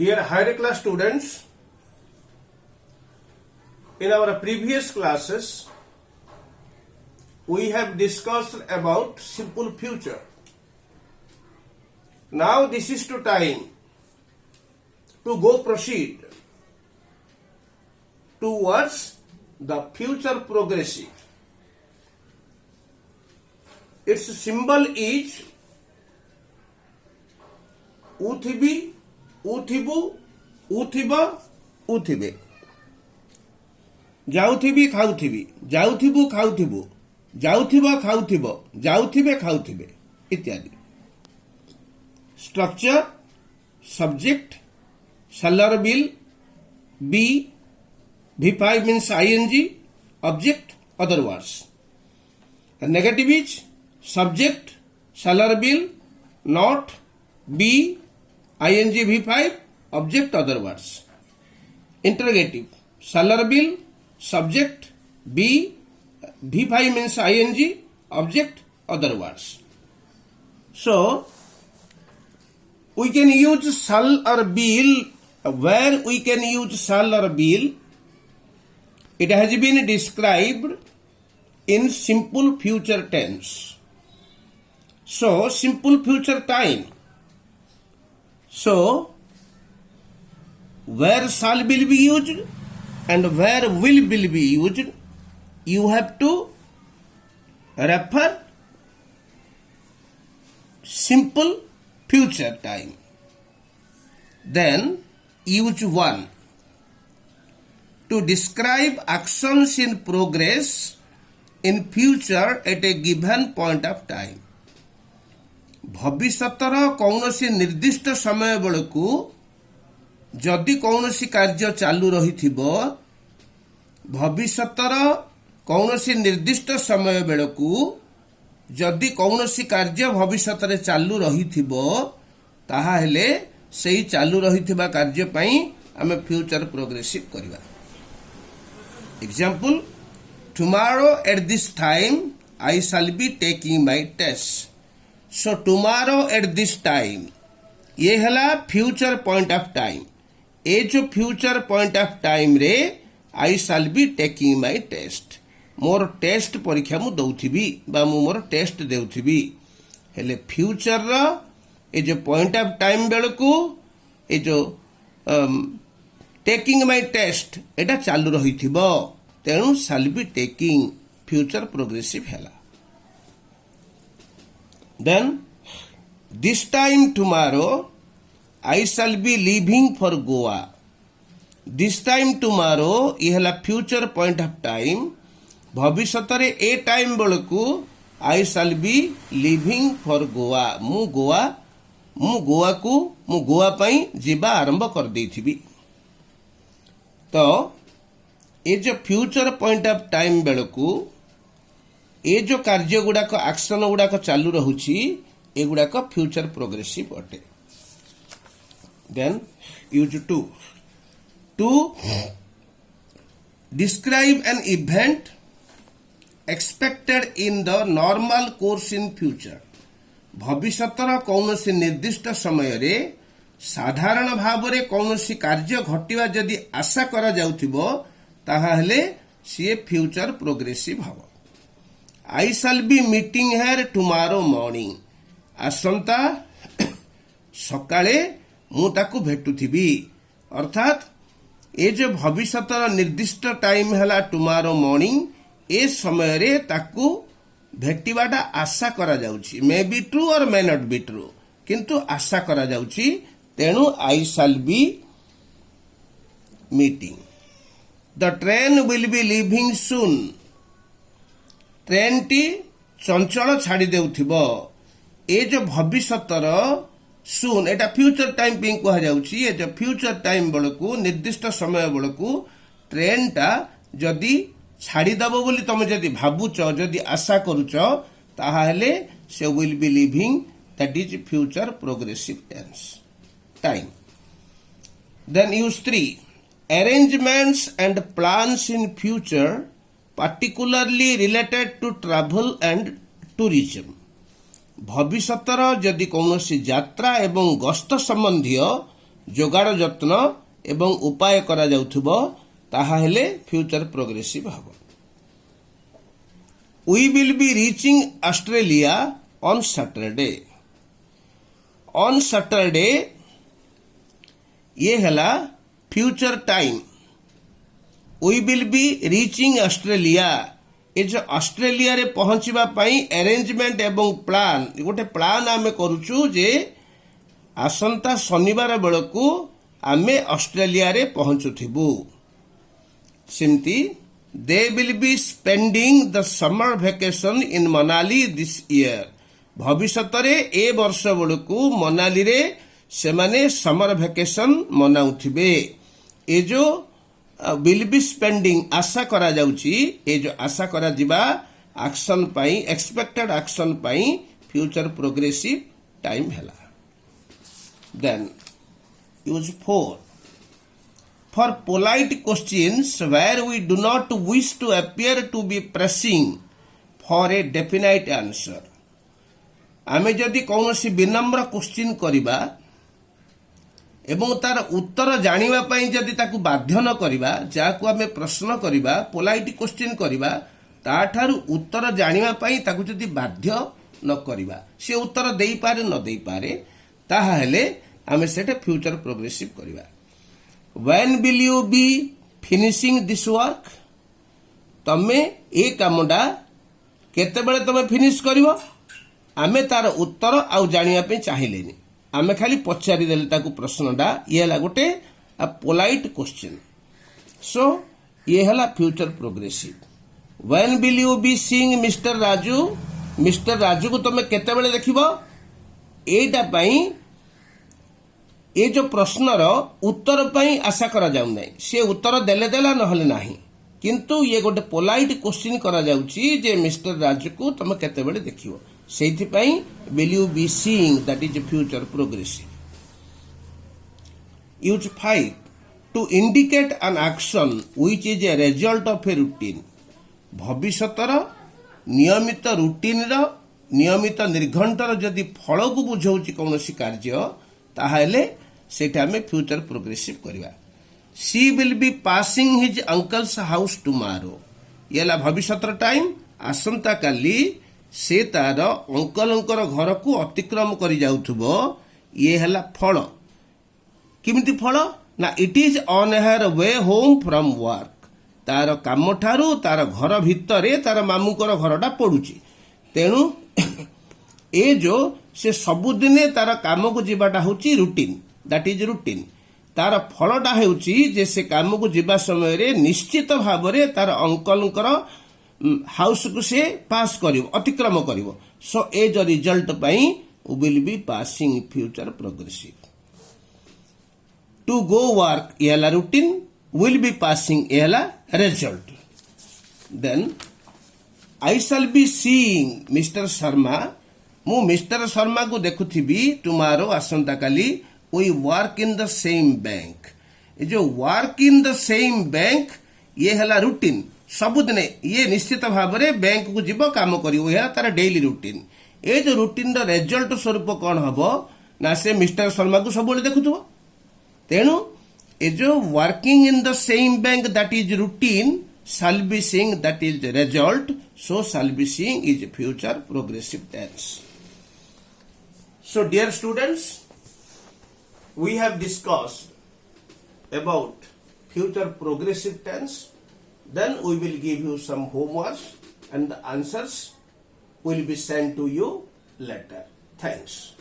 Dear higher class students, in our previous classes, we have discussed about simple future. Now this is the time to go proceed towards the future progressive. Its symbol is उथिबी उथिबु उथिबा उथिबे जाउथिबी खाउथिबी जाउथिबु खाउथिबु जाउथिबा खाउथिबो जाउथिबे खाउथिबे इत्यादि. Structure, subject, shall will, be, V5 means ing, object, other words. And negative is subject, shall will, not, be, ing V5, object, other words. Interrogative, shall will, subject, be, V5 means ing, object, other words. So, we can use shall or will. Where we can use shall or will? It has been described in simple future tense. So, simple future time. So, where shall will be used and where will be used, you have to refer simple future time. Then use one to describe actions in progress in future at a given point of time. भविष्यतर कौनसी निर्दिष्ट समय बेलू जदि कौनसी कार्य चालू रही भविष्यतर कौनसी निर्दिष्ट समय बेलू जदि कौनसी कार्य भविष्य चालू रही ताहाले सही चालू रही कार्य पई आमे फ्यूचर प्रोग्रेसिव करबा. Example, tomorrow at this time I shall be taking my test. So tomorrow at this time ये हला फ्यूचर पॉइंट ऑफ टाइम. ए जो फ्यूचर पॉइंट ऑफ टाइम रे I shall be taking my test, मोर test परीक्षा मु दउथिबी बा मु मोर टेस्ट देउथिबी. हेले फ्यूचर रो ए जो पॉइंट ऑफ टाइम बेलू ए जो टेकिंग माय टेस्ट एटा चालू रही तेणु shall be taking future progressive हैला. Then this time tomorrow I shall be living for Goa. This time tomorrow ये हैला फ्यूचर पॉइंट ऑफ टाइम. भविष्य ए टाइम बेलू I shall be living for Goa. मु गोवा पई जीवा आरंभ कर देइथिबी. तो ये जो फ्यूचर पॉइंट ऑफ टाइम बेलू ये जो कार्य गुड़ाक एक्शन गुड़ाक चालू रहुछि ए गुड़ाक फ्यूचर प्रोग्रेसिव अटे. Then use to describe an event expected in the normal course in future. भविष्यतर कौनसी निर्दिष्ट समय रे साधारण भाव रे कौनसी कार्य घटिवा जदि आशा करा जाउथिबो ताहा हेले सी फ्यूचर प्रोग्रेसिव हबो. I shall be meeting here tomorrow morning. आसंता सकाळे मु ताकू भेटुथिबी. अर्थात ए जो भविष्यतर निर्दिष्ट टाइम हैला टुमारो मॉर्निंग ए समय रे ताकू भेटिबाटा आशा करा जाउछि. मे बी ट्रू और मे नॉट बी ट्रू, किंतु आशा करा जाउछि. तेणु I shall be meeting. The train will be leaving soon. Train टी चंचल छाड़ी देउथिबो. ए जो भविष्यतर सून एटा फ्यूचर टाइम पे कहा जाउछि. ए जो फ्यूचर टाइम बेलू निर्दिष्ट समय बेलू ट्रेन टा जदि छाड़ी दबो बोली तुम जदि भाबुच जदि आशा करूच ताहाले से will be living. That is future progressive tense time. Then use 3 arrangements and plans in future particularly related to travel and tourism. भविष्यतर जदि कौनसी यात्रा एवं गस्त संबंधी जोगाड़ जत्न एवं उपाय करा जाउथबो ताहा हेले फ्यूचर प्रोग्रेसिव हबो. We will be reaching Australia on Saturday. On Saturday ये हला future time. We will be reaching Australia. ये जो ऑस्ट्रेलिया रे पहुंचवा पाई अरेंजमेंट एवं प्लान गोटे प्लान आमे करूछु जे आसंता शनिवार बेलकू आमे ऑस्ट्रेलिया रे पहुंचुथिबु. सिमती they will be spending the summer vacation in Manali this year. भविष्यत रे ए वर्ष बेलकू मनाली रे सेमाने समर वेकेशन मनाउथिबे. ए जो विल बी स्पेंडिंग आशा करा जाउची ए जो आशा करा जिबा एक्शन पाई एक्सपेक्टेड एक्शन पाई फ्यूचर प्रोग्रेसिव टाइम हैला. Then use 4 for polite questions where we do not wish to appear to be pressing for a definite answer. आमे जदि कौनसी विनम्र क्वेश्चन करिबा एवं तार उत्तर जानिबा पई जदि ताकू बाध्य न करिबा जाकू आमे प्रश्न करिबा पोलाइट क्वेश्चन करिबा ताठारु उत्तर जानिबा पई ताकू जदि बाध्य न करिबा से उत्तर देई पारे न देई पारे ताहा हेले आमे सेटे फ्यूचर प्रोग्रेसिव करिबा. When will you be finishing this work. तमे ए कामडा केते बेले तमे फिनिश करिवो. आमे तार उत्तर आउ जानिबा पई चाहिलेनी आमे खाली पचारि देले ताकू प्रश्नटा ये हला गोटे पोलाइट क्वेश्चन. सो ये हला future progressive. When will you B seeing mister Raju. Mister Raju को तमे केते बेले देखिबो. एटा पई ए जो प्रश्नर उत्तर पई आशा करा जाउ नै से उत्तर देले देला नहले नाही किंतु ये गोटे पोलाइट क्वेश्चन करा जाउची जे मिस्टर राजू को तमे केते बेले देखिबो. सेइथिपाई will you be seeing that is a future progressive. Use 5 to indicate an action which is a result of a routine. भविष्यतर नियमित रूटीन रो नियमित निर्घंटर जदि फल को बुझाउची कौनसी कार्य ताहाले सेटा में फ्यूचर प्रोग्रेसिव करिवा. She will be passing his uncle's house tomorrow. येला भविष्यतर टाइम आसंता काली से तार अंकलंकर घर को अतिक्रम करी जाउथबो. ये हला फल. किमिति फल ना it is on her way home from work. तार काम ठारू तार घर भितरे तार मामुकर घरटा पड़ुची. तेणु ए जो से सबुदिने तार काम को जीवाटा होची रूटीन. That is routine. तार फलटा हेउची जे से काम को जीवा समय रे निश्चित भावरे तार अंकलंकर हाउस को से पास करिवो अतिक्रम करिवो. सो एज अ रिजल्ट पई will be passing future progressive. To go work एला रूटीन विल बी पासिंग एला result. Then I shall be seeing mister Sharma. मु मिस्टर शर्मा को देखुथिबी टुमारो आसंता काली. We work in the same bank. ए जो work in the same bank ये हला रूटीन. सबुदिन ये निश्चित भाव में बैंक को जीव काम कर तार डेली रूटीन. ए जो रूटीन रिजल्ट स्वरूप कौन हम ना से मिस्टर शर्मा को सब देखुव. तेणु ए जो working in the same bank that is routine shall be seeing that is result. So shall be seeing is future progressive tense. So dear students we have discussed about future progressive tense. Then we will give you some homework and the answers will be sent to you later. Thanks.